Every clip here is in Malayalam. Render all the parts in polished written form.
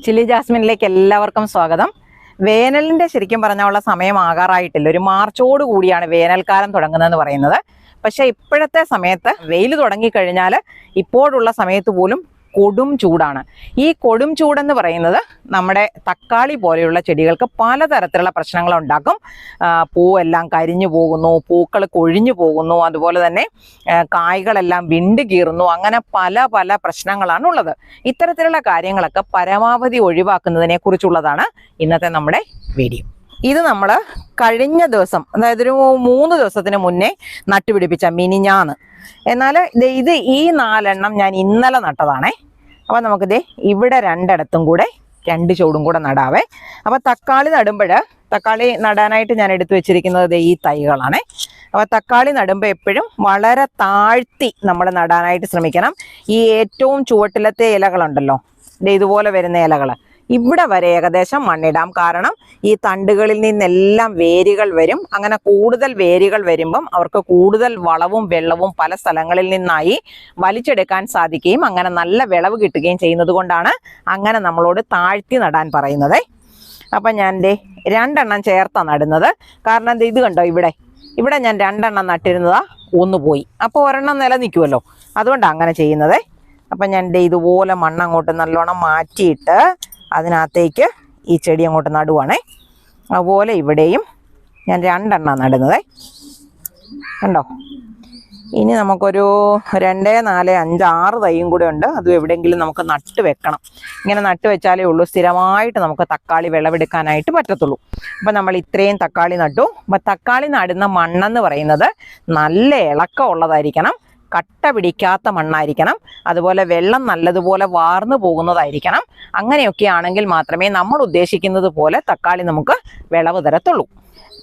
ചില്ലി ജാസ്മിനിലേക്ക് എല്ലാവർക്കും സ്വാഗതം. വേനലിന്റെ ശരിക്കും പറഞ്ഞുള്ള സമയം ആകാറായിട്ടില്ല. ഒരു മാർച്ചോട് കൂടിയാണ് വേനൽക്കാലം തുടങ്ങുന്നതെന്ന് പറയുന്നത്. പക്ഷെ ഇപ്പോഴത്തെ സമയത്ത് വെയിൽ തുടങ്ങിക്കഴിഞ്ഞാൽ ഇപ്പോഴുള്ള സമയത്ത് പോലും കൊടും ചൂടാണ്. ഈ കൊടും ചൂടെന്ന് പറയുന്നത് നമ്മുടെ തക്കാളി പോലെയുള്ള ചെടികൾക്ക് പലതരത്തിലുള്ള പ്രശ്നങ്ങൾ ഉണ്ടാക്കും. പൂവെല്ലാം കരിഞ്ഞു പോകുന്നു, പൂക്കൾ കൊഴിഞ്ഞു പോകുന്നു, അതുപോലെ തന്നെ കായ്കളെല്ലാം വിണ്ട് കീറുന്നു. അങ്ങനെ പല പല പ്രശ്നങ്ങളാണ് ഉള്ളത്. ഇത്തരത്തിലുള്ള കാര്യങ്ങളൊക്കെ പരമാവധി ഒഴിവാക്കുന്നതിനെ കുറിച്ചുള്ളതാണ് ഇന്നത്തെ നമ്മുടെ വീഡിയോ. ഇത് നമ്മൾ കഴിഞ്ഞ ദിവസം, അതായത് ഒരു 3 ദിവസത്തിന് മുന്നേ നട്ടുപിടിപ്പിച്ച മിനിഞ്ഞാന്ന്. എന്നാൽ ഇത് ഈ 4 എണ്ണം ഞാൻ ഇന്നലെ നട്ടതാണേ. അപ്പം നമുക്കിത് ഇവിടെ 2 ഇടത്തും കൂടെ 2 ചുവടും കൂടെ നടാവേ. അപ്പം തക്കാളി നടുമ്പോൾ, തക്കാളി നടാനായിട്ട് ഞാൻ എടുത്തു വെച്ചിരിക്കുന്നത് ഈ തൈകളാണേ. അപ്പോൾ തക്കാളി നടുമ്പോൾ എപ്പോഴും വളരെ താഴ്ത്തി നമ്മൾ നടാനായിട്ട് ശ്രമിക്കണം. ഈ ഏറ്റവും ചുവട്ടിലത്തെ ഇലകളുണ്ടല്ലോ, ഇതുപോലെ വരുന്ന ഇലകൾ, ഇവിടെ വരെ ഏകദേശം മണ്ണിടാം. കാരണം ഈ തണ്ടുകളിൽ നിന്നെല്ലാം വേരുകൾ വരും. അങ്ങനെ കൂടുതൽ വേരുകൾ വരുമ്പം അവർക്ക് കൂടുതൽ വളവും വെള്ളവും പല സ്ഥലങ്ങളിൽ നിന്നായി വലിച്ചെടുക്കാൻ സാധിക്കുകയും അങ്ങനെ നല്ല വിളവ് കിട്ടുകയും ചെയ്യുന്നത് കൊണ്ടാണ് അങ്ങനെ നമ്മളോട് താഴ്ത്തി നടാൻ പറയുന്നത്. അപ്പം ഞാൻ 2 എണ്ണം ചേർത്താണ് നടുന്നത്. കാരണം ഇത് കണ്ടോ, ഇവിടെ ഞാൻ 2 എണ്ണം നട്ടിരുന്നതാ, 1 പോയി. അപ്പോൾ 1 എണ്ണം നിലനിൽക്കുമല്ലോ, അതുകൊണ്ടാണ് അങ്ങനെ ചെയ്യുന്നത്. അപ്പം ഞാൻ ഇതുപോലെ മണ്ണ് അങ്ങോട്ട് നല്ലോണം മാറ്റിയിട്ട് അതിനകത്തേക്ക് ഈ ചെടി അങ്ങോട്ട് നടുവാണേ. അതുപോലെ ഇവിടെയും ഞാൻ 2 എണ്ണം നടുന്നത് കണ്ടോ. ഇനി നമുക്കൊരു 2, 4, 5, 6 തൈയും കൂടെ ഉണ്ട്. അതും എവിടെയെങ്കിലും നമുക്ക് നട്ട് വെക്കണം. ഇങ്ങനെ നട്ട് വെച്ചാലേ ഉള്ളൂ സ്ഥിരമായിട്ട് നമുക്ക് തക്കാളി വിളവെടുക്കാനായിട്ട് പറ്റത്തുള്ളൂ. അപ്പം നമ്മൾ ഇത്രയും തക്കാളി നട്ടു. അപ്പം തക്കാളി നടുന്ന മണ്ണെന്ന് പറയുന്നത് നല്ല ഇളക്കമുള്ളതായിരിക്കണം, കട്ട പിടിക്കാത്ത മണ്ണായിരിക്കണം, അതുപോലെ വെള്ളം നല്ലതുപോലെ വാർന്നു പോകുന്നതായിരിക്കണം. അങ്ങനെയൊക്കെ ആണെങ്കിൽ മാത്രമേ നമ്മൾ ഉദ്ദേശിക്കുന്നത് പോലെ തക്കാളി നമുക്ക് വിളവ് തരത്തുള്ളൂ.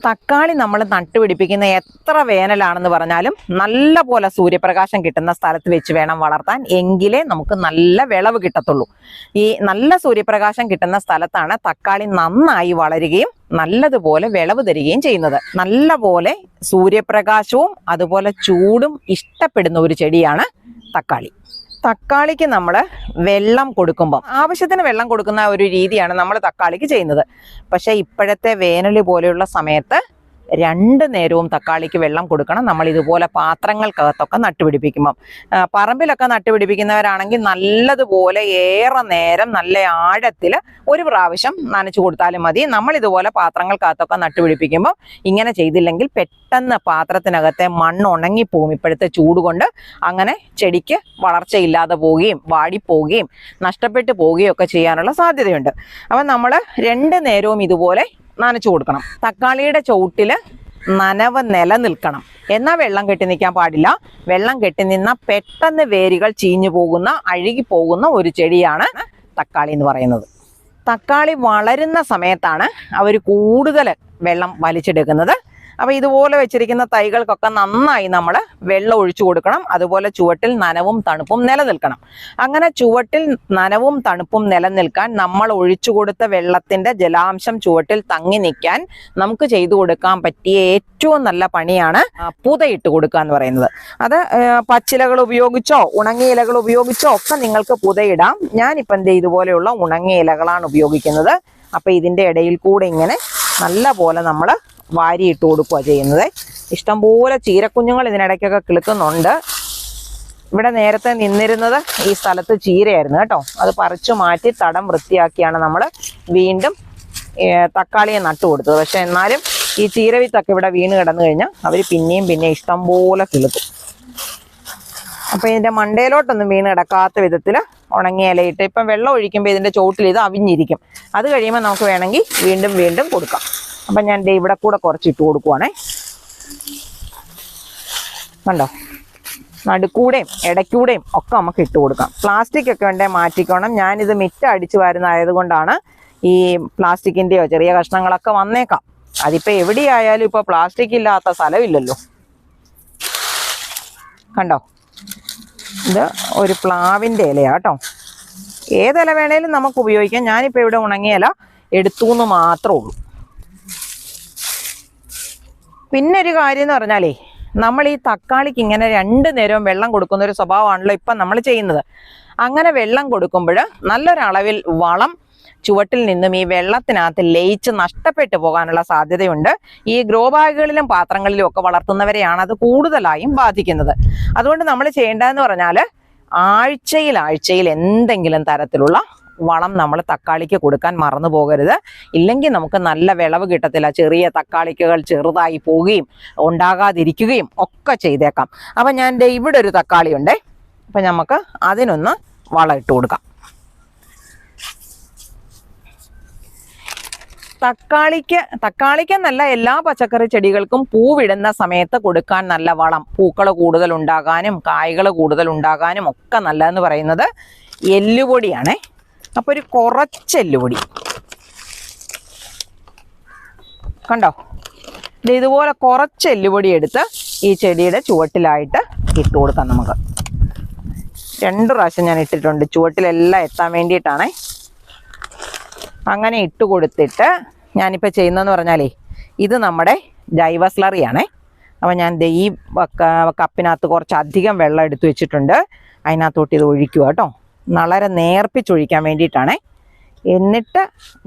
തക്കാളി നമ്മൾ നട്ടുപിടിപ്പിക്കുന്ന എത്ര വേനലാണെന്ന് പറഞ്ഞാലും നല്ല പോലെ സൂര്യപ്രകാശം കിട്ടുന്ന സ്ഥലത്ത് വെച്ച് വേണം വളർത്താൻ. എങ്കിലേ നമുക്ക് നല്ല വിളവ് കിട്ടത്തുള്ളൂ. ഈ നല്ല സൂര്യപ്രകാശം കിട്ടുന്ന സ്ഥലത്താണ് തക്കാളി നന്നായി വളരുകയും നല്ലതുപോലെ വിളവ് തരികയും ചെയ്യുന്നത്. നല്ല പോലെ സൂര്യപ്രകാശവും അതുപോലെ ചൂടും ഇഷ്ടപ്പെടുന്ന ഒരു ചെടിയാണ് തക്കാളി. തക്കാളിക്ക് നമ്മൾ വെള്ളം കൊടുക്കുമ്പോൾ ആവശ്യത്തിന് വെള്ളം കൊടുക്കുന്ന ഒരു രീതിയാണ് നമ്മൾ തക്കാളിക്ക് ചെയ്യുന്നത്. പക്ഷേ ഇപ്പോഴത്തെ വേനൽ പോലെയുള്ള സമയത്ത് 2 നേരവും തക്കാളിക്ക് വെള്ളം കൊടുക്കണം. നമ്മൾ ഇതുപോലെ പാത്രങ്ങൾക്കകത്തൊക്കെ നട്ടുപിടിപ്പിക്കുമ്പം, പറമ്പിലൊക്കെ നട്ടുപിടിപ്പിക്കുന്നവരാണെങ്കിൽ നല്ലതുപോലെ ഏറെ നേരം നല്ല ആഴത്തിൽ ഒരു പ്രാവശ്യം നനച്ചു കൊടുത്താലും മതി. നമ്മൾ ഇതുപോലെ പാത്രങ്ങൾക്കകത്തൊക്കെ നട്ടുപിടിപ്പിക്കുമ്പോൾ ഇങ്ങനെ ചെയ്തില്ലെങ്കിൽ പെട്ടെന്ന് പാത്രത്തിനകത്തെ മണ്ണ് ഉണങ്ങിപ്പോവും ഇപ്പോഴത്തെ ചൂട് കൊണ്ട്. അങ്ങനെ ചെടിക്ക് വളർച്ചയില്ലാതെ പോവുകയും വാടിപ്പോവുകയും നഷ്ടപ്പെട്ടു പോവുകയും ഒക്കെ ചെയ്യാനുള്ള സാധ്യതയുണ്ട്. അപ്പം നമ്മൾ 2 നേരവും ഇതുപോലെ നനച്ചു കൊടുക്കണം. തക്കാളിയുടെ ചുവട്ടിൽ നനവ് നിലനിൽക്കണം. എന്നാൽ വെള്ളം കെട്ടി നിൽക്കാൻ പാടില്ല. വെള്ളം കെട്ടി നിന്നാൽ പെട്ടെന്ന് വേരുകൾ ചീഞ്ഞു പോകുന്ന, അഴുകി പോകുന്ന ഒരു ചെടിയാണ് തക്കാളി എന്ന് പറയുന്നത്. തക്കാളി വളരുന്ന സമയത്താണ് അവർ കൂടുതൽ വെള്ളം വലിച്ചെടുക്കുന്നത്. അപ്പോൾ ഇതുപോലെ വെച്ചിരിക്കുന്ന തൈകൾക്കൊക്കെ നന്നായി നമ്മൾ വെള്ളം ഒഴിച്ചു കൊടുക്കണം. അതുപോലെ ചുവട്ടിൽ നനവും തണുപ്പും നിലനിൽക്കണം. അങ്ങനെ ചുവട്ടിൽ നനവും തണുപ്പും നിലനിൽക്കാൻ നമ്മൾ ഒഴിച്ചു കൊടുത്ത വെള്ളത്തിൻ്റെ ജലാംശം ചുവട്ടിൽ തങ്ങി നിൽക്കാൻ നമുക്ക് ചെയ്തു കൊടുക്കാൻ പറ്റിയ ഏറ്റവും നല്ല പണിയാണ് പുതയിട്ട് കൊടുക്കുക എന്ന് പറയുന്നത്. അത് പച്ചിലകൾ ഉപയോഗിച്ചോ ഉണങ്ങിയ ഇലകൾ ഉപയോഗിച്ചോ ഒക്കെ നിങ്ങൾക്ക് പുതയിടാം. ഞാനിപ്പം ഇതുപോലെയുള്ള ഉണങ്ങിയ ഇലകളാണ് ഉപയോഗിക്കുന്നത്. അപ്പം ഇതിൻ്റെ ഇടയിൽ കൂടെ ഇങ്ങനെ നല്ല പോലെ നമ്മൾ വാരിയിട്ട് കൊടുക്കുക ചെയ്യുന്നത്. ഇഷ്ടംപോലെ ചീരക്കുഞ്ഞുങ്ങൾ ഇതിനിടയ്ക്കൊക്കെ കിളുക്കുന്നുണ്ട്. ഇവിടെ നേരത്തെ നിന്നിരുന്നത് ഈ സ്ഥലത്ത് ചീരയായിരുന്നു കേട്ടോ. അത് പറിച്ചു മാറ്റി തടം വൃത്തിയാക്കിയാണ് നമ്മൾ വീണ്ടും തക്കാളിയെ നട്ടു കൊടുത്തത്. പക്ഷെ എന്നാലും ഈ ചീരവിത്തൊക്കെ ഇവിടെ വീണ് കിടന്നു കഴിഞ്ഞാൽ അവർ പിന്നെയും ഇഷ്ടംപോലെ കിളുക്കും. അപ്പോൾ ഇതിൻ്റെ മണ്ടയിലോട്ടൊന്നും വീണ് കിടക്കാത്ത വിധത്തിൽ ഉണങ്ങിയ ഇലയിട്ട് ഇപ്പം വെള്ളം ഒഴിക്കുമ്പോൾ ഇതിൻ്റെ ചോട്ടിൽ ഇത് അവിഞ്ഞിരിക്കും. അത് കഴിയുമ്പോൾ നമുക്ക് വേണമെങ്കിൽ വീണ്ടും കൊടുക്കാം. അപ്പം ഞാൻ ഇവിടെ കൂടെ കുറച്ച് ഇട്ട് കൊടുക്കുവാണേ. കണ്ടോ, നടുക്കൂടെയും ഇടയ്ക്കൂടെയും ഒക്കെ നമുക്ക് ഇട്ട് കൊടുക്കാം. പ്ലാസ്റ്റിക് ഒക്കെ വേണ്ടേ മാറ്റിക്കോണം. ഞാനിത് മിറ്റ അടിച്ചു വരുന്നതായതുകൊണ്ടാണ് ഈ പ്ലാസ്റ്റിക്കിൻ്റെയോ ചെറിയ കഷ്ണങ്ങളൊക്കെ വന്നേക്കാം. അതിപ്പോൾ എവിടെയായാലും ഇപ്പോൾ പ്ലാസ്റ്റിക് ഇല്ലാത്ത സ്ഥലമില്ലല്ലോ. കണ്ടോ, ഇത് ഒരു പ്ലാവിൻ്റെ ഇലയാട്ടോ. ഏതില വേണേലും നമുക്ക് ഉപയോഗിക്കാം. ഞാനിപ്പോൾ ഇവിടെ ഉണങ്ങിയ ഇല എടുത്തു എന്ന് മാത്രമേ ഉള്ളൂ. പിന്നെ ഒരു കാര്യം എന്ന് പറഞ്ഞാലേ, നമ്മൾ ഈ തക്കാളിക്ക് ഇങ്ങനെ 2 നേരവും വെള്ളം കൊടുക്കുന്ന ഒരു സ്വഭാവമാണല്ലോ ഇപ്പം നമ്മൾ ചെയ്യുന്നത്. അങ്ങനെ വെള്ളം കൊടുക്കുമ്പോൾ നല്ലൊരളവിൽ വളം ചുവട്ടിൽ നിന്നും ഈ വെള്ളത്തിനകത്ത് ലയിച്ച് നഷ്ടപ്പെട്ടു പോകാനുള്ള സാധ്യതയുണ്ട്. ഈ ഗ്രോ ബാഗുകളിലും പാത്രങ്ങളിലും ഒക്കെ വളർത്തുന്നവരെയാണ് അത് കൂടുതലായും ബാധിക്കുന്നത്. അതുകൊണ്ട് നമ്മൾ ചെയ്യേണ്ടതെന്ന് പറഞ്ഞാൽ ആഴ്ചയിൽ എന്തെങ്കിലും തരത്തിലുള്ള വളം നമ്മൾ തക്കാളിക്ക് കൊടുക്കാൻ മറന്നു പോകരുത്. ഇല്ലെങ്കിൽ നമുക്ക് നല്ല വിളവ് കിട്ടത്തില്ല. ചെറിയ തക്കാളിക്കുകൾ ചെറുതായി പോവുകയും ഉണ്ടാകാതിരിക്കുകയും ഒക്കെ ചെയ്തേക്കാം. അപ്പം ഞാൻ ഇവിടെ ഒരു തക്കാളി ഉണ്ടേ. അപ്പം നമുക്ക് അതിനൊന്ന് വളം ഇട്ട് കൊടുക്കാം. തക്കാളിക്കെന്നല്ല എല്ലാ പച്ചക്കറി ചെടികൾക്കും പൂവിടുന്ന സമയത്ത് കൊടുക്കാൻ നല്ല വളം, പൂക്കൾ കൂടുതൽ ഉണ്ടാകാനും കായ്കൾ കൂടുതൽ ഉണ്ടാകാനും ഒക്കെ നല്ലതെന്ന് പറയുന്നത് എല്ലുപൊടിയാണേ. അപ്പോൾ ഒരു കുറച്ച് എല്ലുപൊടി കണ്ടോ, ഇതുപോലെ കുറച്ച് എല്ലുപൊടി എടുത്ത് ഈ ചെടിയുടെ ചുവട്ടിലായിട്ട് ഇട്ട് കൊടുക്കാം. നമുക്ക് 2 പ്രാവശ്യം ഞാൻ ഇട്ടിട്ടുണ്ട്, ചുവട്ടിലെല്ലാം എത്താൻ വേണ്ടിയിട്ടാണേ. അങ്ങനെ ഇട്ട് കൊടുത്തിട്ട് ഞാനിപ്പോൾ ചെയ്യുന്നതെന്ന് പറഞ്ഞാലേ ഇത് നമ്മുടെ ജൈവ സ്ലറിയാണേ. അപ്പോൾ ഞാൻ ഈ കപ്പിനകത്ത് കുറച്ച് അധികം വെള്ളം എടുത്തു വെച്ചിട്ടുണ്ട്. അതിനകത്തോട്ട് ഇത് ഒഴിക്കുക കേട്ടോ, വളരെ നേർപ്പിച്ചൊഴിക്കാൻ വേണ്ടിയിട്ടാണേ. എന്നിട്ട്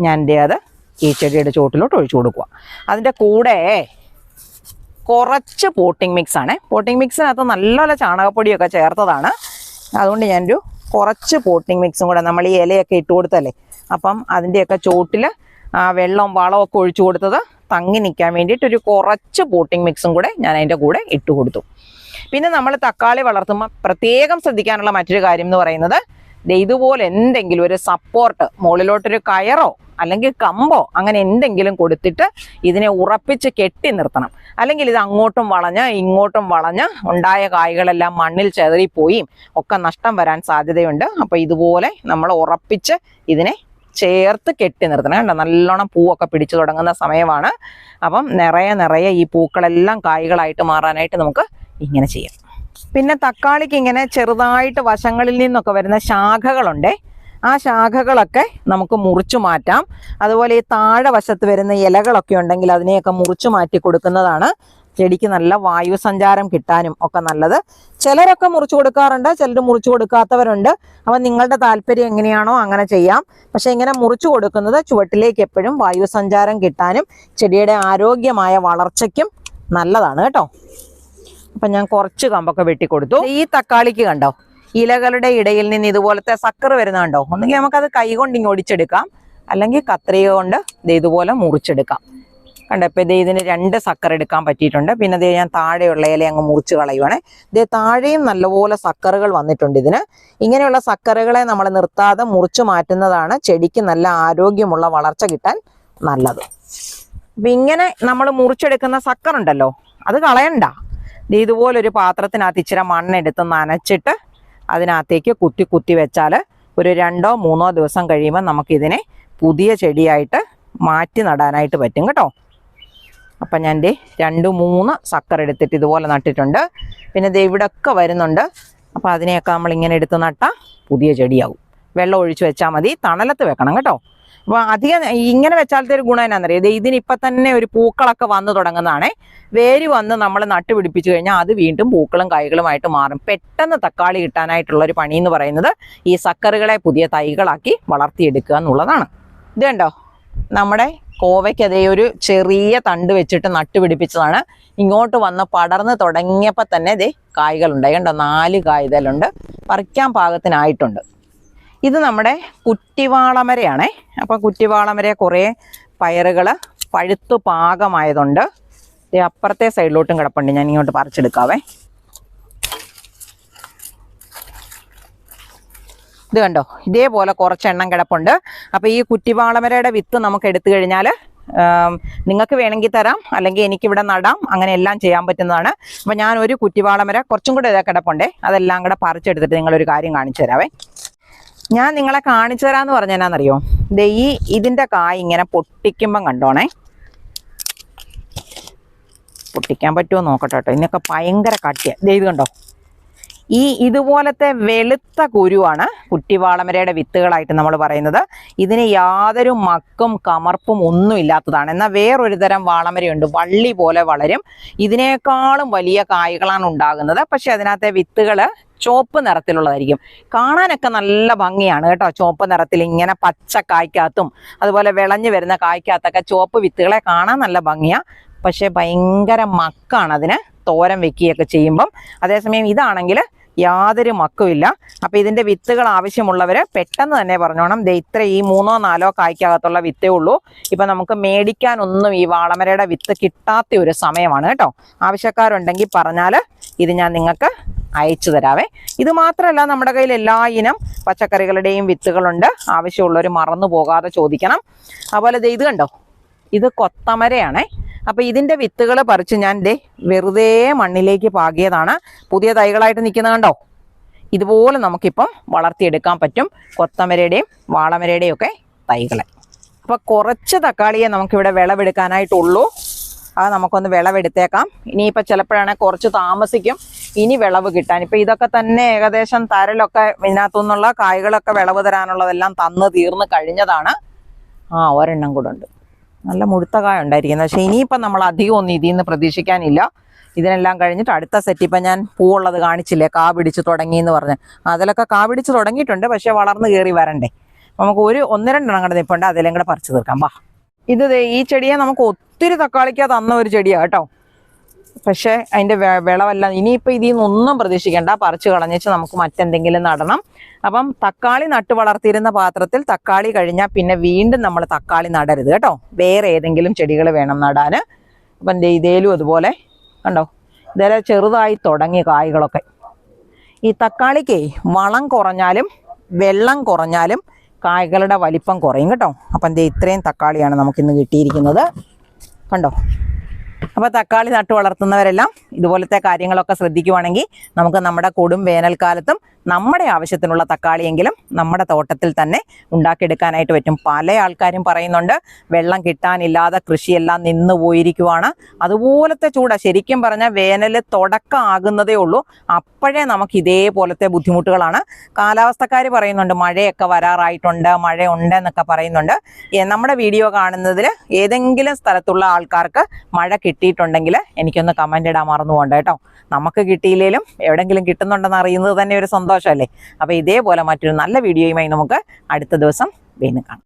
ഞാൻ അത് ഈ ചെടിയുടെ ചുവട്ടിലോട്ട് ഒഴിച്ചു കൊടുക്കുക. അതിൻ്റെ കൂടെ കുറച്ച് പോട്ടിംഗ് മിക്സ് ആണ്. പോട്ടിംഗ് മിക്സിനകത്ത് നല്ല ചാണകപ്പൊടിയൊക്കെ ചേർത്തതാണ്. അതുകൊണ്ട് ഞാനൊരു കുറച്ച് പോട്ടിംഗ് മിക്സും കൂടെ, നമ്മൾ ഈ ഇലയൊക്കെ ഇട്ട് കൊടുത്തല്ലേ, അപ്പം അതിൻ്റെയൊക്കെ ചുവട്ടിൽ വെള്ളവും വളമൊക്കെ ഒഴിച്ചു കൊടുത്തത് തങ്ങി നിൽക്കാൻ വേണ്ടിയിട്ട് ഒരു കുറച്ച് പോട്ടിംഗ് മിക്സും കൂടെ ഞാൻ അതിൻ്റെ കൂടെ ഇട്ട് കൊടുത്തു. പിന്നെ നമ്മൾ തക്കാളി വളർത്തുമ്പോൾ പ്രത്യേകം ശ്രദ്ധിക്കാനുള്ള മറ്റൊരു കാര്യം എന്ന് പറയുന്നത് ഇതുപോലെ എന്തെങ്കിലും ഒരു സപ്പോർട്ട്, മുകളിലോട്ടൊരു കയറോ അല്ലെങ്കിൽ കമ്പോ അങ്ങനെ എന്തെങ്കിലും കൊടുത്തിട്ട് ഇതിനെ ഉറപ്പിച്ച് കെട്ടി നിർത്തണം. അല്ലെങ്കിൽ ഇത് അങ്ങോട്ടും വളഞ്ഞ് ഇങ്ങോട്ടും വളഞ്ഞ് ഉണ്ടായ കായ്കളെല്ലാം മണ്ണിൽ ചെതറിപ്പോയി ഒക്കെ നഷ്ടം വരാൻ സാധ്യതയുണ്ട്. അപ്പോൾ ഇതുപോലെ നമ്മൾ ഉറപ്പിച്ച് ഇതിനെ ചേർത്ത് കെട്ടി നിർത്തണം. കണ്ടോ, നല്ലോണം പൂവൊക്കെ പിടിച്ചു തുടങ്ങുന്ന സമയമാണ്. അപ്പം നിറയെ ഈ പൂക്കളെല്ലാം കായ്കളായിട്ട് മാറാനായിട്ട് നമുക്ക് ഇങ്ങനെ ചെയ്യാം. പിന്നെ തക്കാളിക്ക് ഇങ്ങനെ ചെറുതായിട്ട് വശങ്ങളിൽ നിന്നൊക്കെ വരുന്ന ശാഖകളുണ്ടേ. ആ ശാഖകളൊക്കെ നമുക്ക് മുറിച്ചു മാറ്റാം. അതുപോലെ ഈ താഴെ വശത്ത് വരുന്ന ഇലകളൊക്കെ ഉണ്ടെങ്കിൽ അതിനെയൊക്കെ മുറിച്ചു മാറ്റി കൊടുക്കുന്നതാണ് ചെടിക്ക് നല്ല വായു സഞ്ചാരം കിട്ടാനും ഒക്കെ നല്ലത്. ചിലരൊക്കെ മുറിച്ചു കൊടുക്കാറുണ്ട്, ചിലർ മുറിച്ചു കൊടുക്കാത്തവരുണ്ട്. അപ്പം നിങ്ങളുടെ താല്പര്യം എങ്ങനെയാണോ അങ്ങനെ ചെയ്യാം. പക്ഷെ ഇങ്ങനെ മുറിച്ചു കൊടുക്കുന്നത് ചുവട്ടിലേക്ക് എപ്പോഴും വായു സഞ്ചാരം കിട്ടാനും ചെടിയുടെ ആരോഗ്യമായ വളർച്ചയ്ക്കും നല്ലതാണ് കേട്ടോ. അപ്പം ഞാൻ കുറച്ച് കമ്പൊക്കെ വെട്ടിക്കൊടുത്തു. ഈ തക്കാളിക്ക് കണ്ടോ, ഇലകളുടെ ഇടയിൽ നിന്ന് ഇതുപോലത്തെ സക്കർ വരുന്ന കണ്ടോ. ഒന്നുകിൽ നമുക്കത് കൈകൊണ്ട് ഇങ്ങ് ഒടിച്ചെടുക്കാം, അല്ലെങ്കിൽ കത്രിക കൊണ്ട് ഇതുപോലെ മുറിച്ചെടുക്കാം. കണ്ടോ, ഇപ്പം ഇതിന് 2 സക്കർ എടുക്കാൻ പറ്റിയിട്ടുണ്ട്. പിന്നെ ഞാൻ താഴെയുള്ള ഇല അങ്ങ് മുറിച്ച് കളയുവാണേ. താഴെയും നല്ലപോലെ സക്കറുകൾ വന്നിട്ടുണ്ട് ഇതിന്. ഇങ്ങനെയുള്ള സക്കറുകളെ നമ്മൾ നിർത്താതെ മുറിച്ചു മാറ്റുന്നതാണ് ചെടിക്ക് നല്ല ആരോഗ്യമുള്ള വളർച്ച കിട്ടാൻ നല്ലത്. അപ്പം ഇങ്ങനെ നമ്മൾ മുറിച്ചെടുക്കുന്ന സക്കറുണ്ടല്ലോ, അത് കളയണ്ട. ഇതുപോലൊരു പാത്രത്തിനകത്ത് ഇച്ചിരി മണ്ണെടുത്ത് നനച്ചിട്ട് അതിനകത്തേക്ക് കുത്തി വെച്ചാൽ ഒരു 2-3 ദിവസം കഴിയുമ്പോൾ നമുക്കിതിനെ പുതിയ ചെടിയായിട്ട് മാറ്റി നടാനായിട്ട് പറ്റും കേട്ടോ. അപ്പം ഞാൻ 2-3 സക്കർ എടുത്തിട്ട് ഇതുപോലെ നട്ടിട്ടുണ്ട്. പിന്നെ ഇവിടെയൊക്കെ വരുന്നുണ്ട്. അപ്പോൾ അതിനെയൊക്കെ നമ്മളിങ്ങനെ എടുത്ത് നട്ടാൽ പുതിയ ചെടിയാവും. വെള്ളം ഒഴിച്ച് വെച്ചാൽ മതി, തണലത്ത് വെക്കണം കേട്ടോ. അപ്പോൾ അധികം ഇങ്ങനെ വെച്ചാലത്തെ ഒരു ഗുണം എന്നാണെന്നറിയാം, ഇതിനിപ്പം തന്നെ ഒരു പൂക്കളൊക്കെ വന്നു തുടങ്ങുന്നതാണേ. വേര് വന്ന് നമ്മൾ നട്ടുപിടിപ്പിച്ചു കഴിഞ്ഞാൽ അത് വീണ്ടും പൂക്കളും കായ്കളുമായിട്ട് മാറും. പെട്ടെന്ന് തക്കാളി കിട്ടാനായിട്ടുള്ളൊരു പണി എന്ന് പറയുന്നത് ഈ സക്കറുകളെ പുതിയ തൈകളാക്കി വളർത്തിയെടുക്കുക എന്നുള്ളതാണ്. ഇത് കണ്ടോ, നമ്മുടെ കോവയ്ക്ക് ഒരു ചെറിയ തണ്ട് വെച്ചിട്ട് നട്ടുപിടിപ്പിച്ചതാണ്. ഇങ്ങോട്ട് വന്ന് പടർന്ന് തുടങ്ങിയപ്പോൾ തന്നെ കായ്കളുണ്ടായി. കണ്ടോ, 4 കായ്തലുണ്ട്, പറിക്കാൻ പാകത്തിനായിട്ടുണ്ട്. ഇത് നമ്മുടെ കുറ്റിവാളമരയാണേ. അപ്പം കുറ്റിവാളമര കുറേ പയറുകൾ പഴുത്തു പാകമായതുണ്ട്. അപ്പുറത്തെ സൈഡിലോട്ടും കിടപ്പുണ്ട്, ഞാൻ ഇങ്ങോട്ട് പറിച്ചെടുക്കാവേ. ഇത് കണ്ടോ, ഇതേപോലെ കുറച്ചെണ്ണം കിടപ്പുണ്ട്. അപ്പോൾ ഈ കുറ്റിവാളമരയുടെ വിത്ത് നമുക്ക് എടുത്തു കഴിഞ്ഞാൽ നിങ്ങൾക്ക് വേണമെങ്കിൽ തരാം, അല്ലെങ്കിൽ എനിക്കിവിടെ നടാം, അങ്ങനെ എല്ലാം ചെയ്യാൻ പറ്റുന്നതാണ്. അപ്പോൾ ഞാൻ ഒരു കുറ്റിവാളമര കുറച്ചും കൂടെ കിടപ്പുണ്ടേ, അതെല്ലാം കൂടെ പറിച്ചെടുത്തിട്ട് നിങ്ങളൊരു കാര്യം കാണിച്ചു തരാവേ. ഞാൻ നിങ്ങളെ കാണിച്ചു തരാമെന്ന് പറഞ്ഞാൽ എന്നാന്നറിയോ, ഇതിൻ്റെ കായ് ഇങ്ങനെ പൊട്ടിക്കുമ്പം കണ്ടോണേ. പൊട്ടിക്കാൻ പറ്റുമോ നോക്കട്ടെ കേട്ടോ. ഇതിനൊക്കെ ഭയങ്കര കട്ടിയാണ്. ഇത് കണ്ടോ, ഇതുപോലത്തെ വെളുത്ത കുരുവാണ് കുറ്റിവാളമരയുടെ വിത്തുകളായിട്ട് നമ്മൾ പറയുന്നത്. ഇതിന് യാതൊരു മക്കും കമർപ്പും ഒന്നും ഇല്ലാത്തതാണ്. എന്നാൽ വേറൊരു തരം വാളമരയുണ്ട്, വള്ളി പോലെ വളരും. ഇതിനേക്കാളും വലിയ കായ്കളാണ് ഉണ്ടാകുന്നത്. പക്ഷെ അതിനകത്തെ വിത്തുകൾ ചുവപ്പ് നിറത്തിലുള്ളതായിരിക്കും. കാണാനൊക്കെ നല്ല ഭംഗിയാണ് കേട്ടോ. ചുവപ്പ് നിറത്തിൽ ഇങ്ങനെ പച്ച കായ്ക്കകത്തും അതുപോലെ വിളഞ്ഞു വരുന്ന കായ്ക്കകത്തൊക്കെ ചുവപ്പ് വിത്തുകളെ കാണാൻ നല്ല ഭംഗിയാണ്. പക്ഷെ ഭയങ്കര മക്കാണ് അതിന് തോരൻ വെക്കുകയൊക്കെ ചെയ്യുമ്പം. അതേസമയം ഇതാണെങ്കിൽ യാതൊരു മക്കുമില്ല. അപ്പം ഇതിൻ്റെ വിത്തുകൾ ആവശ്യമുള്ളവർ പെട്ടെന്ന് തന്നെ പറഞ്ഞോണം. ഇത്ര ഈ 3-4 കായ്ക്കകത്തുള്ള വിത്തേ ഉള്ളൂ. ഇപ്പം നമുക്ക് മേടിക്കാനൊന്നും ഈ വാളമരയുടെ വിത്ത് കിട്ടാത്ത ഒരു സമയമാണ് കേട്ടോ. ആവശ്യക്കാരുണ്ടെങ്കിൽ പറഞ്ഞാൽ ഇത് ഞാൻ നിങ്ങൾക്ക് അയച്ചു തരാവേ. ഇത് മാത്രമല്ല, നമ്മുടെ കയ്യിൽ എല്ലാ ഇനം പച്ചക്കറികളുടെയും വിത്തുകളുണ്ട്. ആവശ്യമുള്ളവർ മറന്നു പോകാതെ ചോദിക്കണം. അതുപോലെ ഇത് കണ്ടോ, ഇത് കൊത്തമരയാണേ. അപ്പം ഇതിൻ്റെ വിത്തുകൾ പറിച്ച് ഞാൻ വെറുതെ മണ്ണിലേക്ക് പാകിയതാണ്. പുതിയ തൈകളായിട്ട് നിൽക്കുന്ന കണ്ടോ. ഇതുപോലെ നമുക്കിപ്പം വളർത്തിയെടുക്കാൻ പറ്റും കൊത്തമരയുടെയും വാളമരയുടെയും ഒക്കെ തൈകളെ. അപ്പോൾ കുറച്ച് തക്കാളിയെ നമുക്കിവിടെ വിളവെടുക്കാനായിട്ടുള്ളൂ. അത് നമുക്കൊന്ന് വിളവെടുത്തേക്കാം. ഇനിയിപ്പോൾ ചിലപ്പോഴാണെങ്കിൽ കുറച്ച് താമസിക്കും ഇനി വിളവ് കിട്ടാൻ. ഇപ്പം ഇതൊക്കെ തന്നെ ഏകദേശം തരലൊക്കെ ഇതിനകത്തുനിന്നുള്ള കായ്കളൊക്കെ വിളവ് തരാനുള്ളതെല്ലാം തന്ന് തീർന്ന് കഴിഞ്ഞതാണ്. ഒരെണ്ണം കൂടെ ഉണ്ട്, നല്ല മുഴുത്ത കായ ഉണ്ടായിരിക്കുന്നത്. പക്ഷേ ഇനിയിപ്പം നമ്മൾ അധികം ഒന്നും ഇതിൽ നിന്ന് പ്രതീക്ഷിക്കാനില്ല. ഇതിനെല്ലാം കഴിഞ്ഞിട്ട് അടുത്ത സെറ്റ് ഇപ്പം ഞാൻ പൂവുള്ളത് കാണിച്ചില്ലേ, കാ പിടിച്ച് തുടങ്ങി എന്ന് പറഞ്ഞ്, അതിലൊക്കെ കാ പിടിച്ച് തുടങ്ങിയിട്ടുണ്ട്. പക്ഷെ വളർന്ന് കയറി വരണ്ടേ. നമുക്ക് 1-2 കൂടെ നിൽപ്പുണ്ട്, അതിലും കൂടെ പറിച്ചു തീർക്കാം. ഇത് ഈ ചെടിയെ നമുക്ക് ഒത്തിരി തക്കാളിക്കാ തന്ന ഒരു ചെടിയാണ് കേട്ടോ. പക്ഷേ അതിൻ്റെ വിളവെല്ലാം ഇനിയിപ്പോൾ ഇതിൽ നിന്നൊന്നും പ്രതീക്ഷിക്കേണ്ട, പറിച്ച് കളഞ്ഞിച്ച് നമുക്ക് മറ്റെന്തെങ്കിലും നടണം. അപ്പം തക്കാളി നട്ട് വളർത്തിയിരുന്ന പാത്രത്തിൽ തക്കാളി കഴിഞ്ഞാൽ പിന്നെ വീണ്ടും നമ്മൾ തക്കാളി നടരുത് കേട്ടോ. വേറെ ഏതെങ്കിലും ചെടികൾ വേണം നടാൻ. അപ്പം ഇതേലും അതുപോലെ കണ്ടോ, ഇതേ ചെറുതായി തുടങ്ങി കായ്കളൊക്കെ. ഈ തക്കാളിക്ക് വളം കുറഞ്ഞാലും വെള്ളം കുറഞ്ഞാലും കായ്കളുടെ വലിപ്പം കുറയും കേട്ടോ. അപ്പം ഇത്രയും തക്കാളിയാണ് നമുക്കിന്ന് കിട്ടിയിരിക്കുന്നത് കണ്ടോ. അപ്പോൾ തക്കാളി നട്ട് വളർത്തുന്നവരെല്ലാം ഇതുപോലത്തെ കാര്യങ്ങളൊക്കെ ശ്രദ്ധിക്കുവാണെങ്കിൽ നമുക്ക് നമ്മുടെ കൊടും വേനൽക്കാലത്തും നമ്മുടെ ആവശ്യത്തിനുള്ള തക്കാളിയെങ്കിലും നമ്മുടെ തോട്ടത്തിൽ തന്നെ ഉണ്ടാക്കിയെടുക്കാനായിട്ട് പറ്റും. പല ആൾക്കാരും പറയുന്നുണ്ട് വെള്ളം കിട്ടാനില്ലാതെ കൃഷിയെല്ലാം നിന്ന് പോയിരിക്കുവാണ്. അതുപോലത്തെ ചൂടാ. ശരിക്കും പറഞ്ഞാൽ വേനൽ തുടക്കം ആകുന്നതേ ഉള്ളൂ, അപ്പോഴേ നമുക്ക് ഇതേപോലത്തെ ബുദ്ധിമുട്ടുകളാണ്. കാലാവസ്ഥക്കാർ പറയുന്നുണ്ട് മഴയൊക്കെ വരാറായിട്ടുണ്ട്, മഴയുണ്ട് എന്നൊക്കെ പറയുന്നുണ്ട്. നമ്മുടെ വീഡിയോ കാണുന്നതിൽ ഏതെങ്കിലും സ്ഥലത്തുള്ള ആൾക്കാർക്ക് മഴ കിട്ടിയിട്ടുണ്ടെങ്കിൽ എനിക്കൊന്ന് കമൻ്റ് ഇടാൻ മറന്നു പോകണ്ട കേട്ടോ. നമുക്ക് കിട്ടിയില്ലെങ്കിലും എവിടെയെങ്കിലും കിട്ടുന്നുണ്ടെന്ന് അറിയുന്നത് തന്നെ ഒരു സന്തോഷമല്ലേ. അപ്പോൾ ഇതേപോലെ മറ്റൊരു നല്ല വീഡിയോയുമായി നമുക്ക് അടുത്ത ദിവസം വീണ്ടും കാണാം.